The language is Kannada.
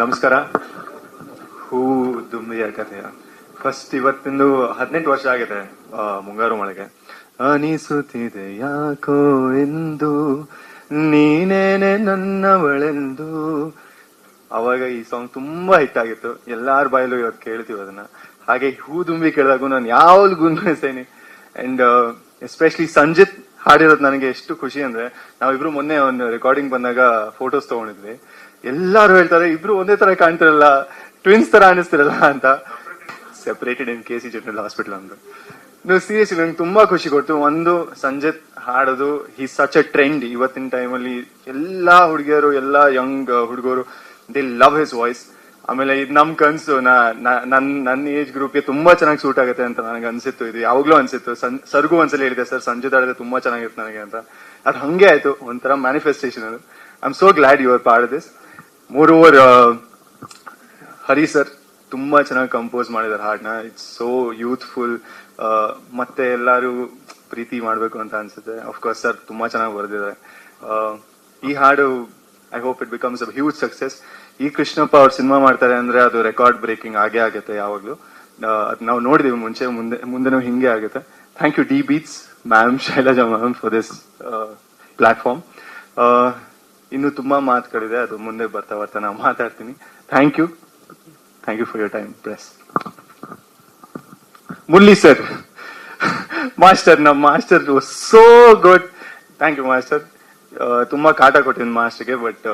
ನಮಸ್ಕಾರ. ಹೂ ದುಂಬಿಯ ಕಥೆಯ ಫಸ್ಟ್ ಇವತ್ತಿಂದು 18 ವರ್ಷ ಆಗಿದೆ ಮುಂಗಾರು ಮಳೆಗೆ. ಅನಿಸುತ್ತಿದೆ ಯಾಕೋ ಎಂದು ನೀನೇನೆ ನನ್ನವಳೆಂದು. ಅವಾಗ ಈ ಸಾಂಗ್ ತುಂಬಾ ಹಿಟ್ ಆಗಿತ್ತು, ಎಲ್ಲಾರ ಬಾಯಲ್ಲೂ ಇವತ್ತು ಕೇಳ್ತೀವಿ ಅದನ್ನ. ಹಾಗೆ ಹೂ ದುಂಬಿ ಕೇಳಿದಾಗೂ ನಾನು ಯಾವ್ದು ಗುನ್ನಿಸ್ತೇನೆ. ಅಂಡ್ ಎಸ್ಪೆಷಲಿ ಸಂಜಿತ್ ಹಾಡಿರೋದು ನನಗೆ ಎಷ್ಟು ಖುಷಿ ಅಂದ್ರೆ, ನಾವಿಬ್ರು ಮೊನ್ನೆ ಒಂದು ರೆಕಾರ್ಡಿಂಗ್ ಬಂದಾಗ ಫೋಟೋಸ್ ತಗೊಂಡಿದ್ವಿ. ಎಲ್ಲಾರು ಹೇಳ್ತಾರೆ ಇಬ್ರು ಒಂದೇ ತರ ಕಾಣ್ತಿರಲ್ಲ, ಟ್ವಿನ್ಸ್ ತರ ಅನಿಸ್ತಿರಲ್ಲ ಅಂತ. ಸೆಪರೇಟೆಡ್ ಇನ್ KC ಜನರಲ್ ಹಾಸ್ಪಿಟಲ್ ಅಂತ. ನೀವು ಸೀರಿಯಸ್ಲಿ ನಂಗೆ ತುಂಬಾ ಖುಷಿ ಕೊಡ್ತು. ಒಂದು, ಸಂಜಿತ್ ಹಾಡೋದು ಹಿ ಸಚ್ ಅ ಟ್ರೆಂಡ್ ಇವತ್ತಿನ ಟೈಮಲ್ಲಿ. ಎಲ್ಲಾ ಹುಡುಗಿಯರು, ಎಲ್ಲಾ ಯಂಗ್ ಹುಡುಗರು ದೇ ಲವ್ ಹಿಸ್ ವಾಯ್ಸ್. ಆಮೇಲೆ ಇದು ನಮ್ ಕನ್ಸು, ನನ್ನ ಏಜ್ ಗ್ರೂಪ್ಗೆ ತುಂಬಾ ಚೆನ್ನಾಗಿ ಸೂಟ್ ಆಗುತ್ತೆ ಅಂತ ನನಗೆ ಅನ್ಸಿತ್ತು. ಇದು ಯಾವಾಗ್ಲೂ ಅನ್ಸಿತ್ತು. ಸರ್ಗೂ ಒಂದ್ಸಲ ಹೇಳಿದೆ, ಸರ್ ಸಂಜಿತ್ ಹಾಡಿದ್ರೆ ತುಂಬಾ ಚೆನ್ನಾಗಿರುತ್ತೆ ನನಗೆ ಅಂತ. ಅದು ಹಂಗೆ ಆಯ್ತು, ಒಂಥರ ಮ್ಯಾನಿಫೆಸ್ಟೇಷನ್ ಅದು. I am so glad you are part of this. Moreover Hari sir ತುಂಬಾ ಚೆನ್ನಾಗಿ ಕಂಪೋಸ್ ಮಾಡಿದಾರೆ ಹಾಡ್ನ. It's so youthful. ಮತ್ತೆ ಎಲ್ಲಾರು ಪ್ರೀತಿ ಮಾಡ್ಬೇಕು ಅಂತ ಅನ್ಸುತ್ತೆ. ಅಫ್ಕೋರ್ಸ್ ಸರ್ ತುಂಬಾ ಚೆನ್ನಾಗಿ ಬರೆದಿದ್ದಾರೆ. ಈ ಹಾಡು I hope it becomes a huge success. ಈ ಕೃಷ್ಣಪ್ಪ ಅವ್ರು ಸಿನಿಮಾ ಮಾಡ್ತಾರೆ ಅಂದ್ರೆ ಅದು ರೆಕಾರ್ಡ್ ಬ್ರೇಕಿಂಗ್ ಆಗೇ ಆಗುತ್ತೆ ಯಾವಾಗ್ಲೂ. ನಾವು ನೋಡಿದೀವಿ ಮುಂದೆನೂ ಹಿಂಗೆ ಆಗುತ್ತೆ. Thank you D Beats ma'am, Shailaja ma'am for this platform. ಇನ್ನು ತುಂಬಾ ಮಾತುಗಳಿದೆ, ಅದು ಮುಂದೆ ಬರ್ತಾ ಬರ್ತಾ ನಾವು ಮಾತಾಡ್ತೀನಿ. Thank you for your time press. Murali sir, master, ನಮ್ಮ master so good. Thank you master. ತುಂಬಾ ಕಾಟ ಕೊಟ್ಟಿದ್ದೀನಿ ಮಾಸ್ಟರ್ಗೆ, ಬಟ್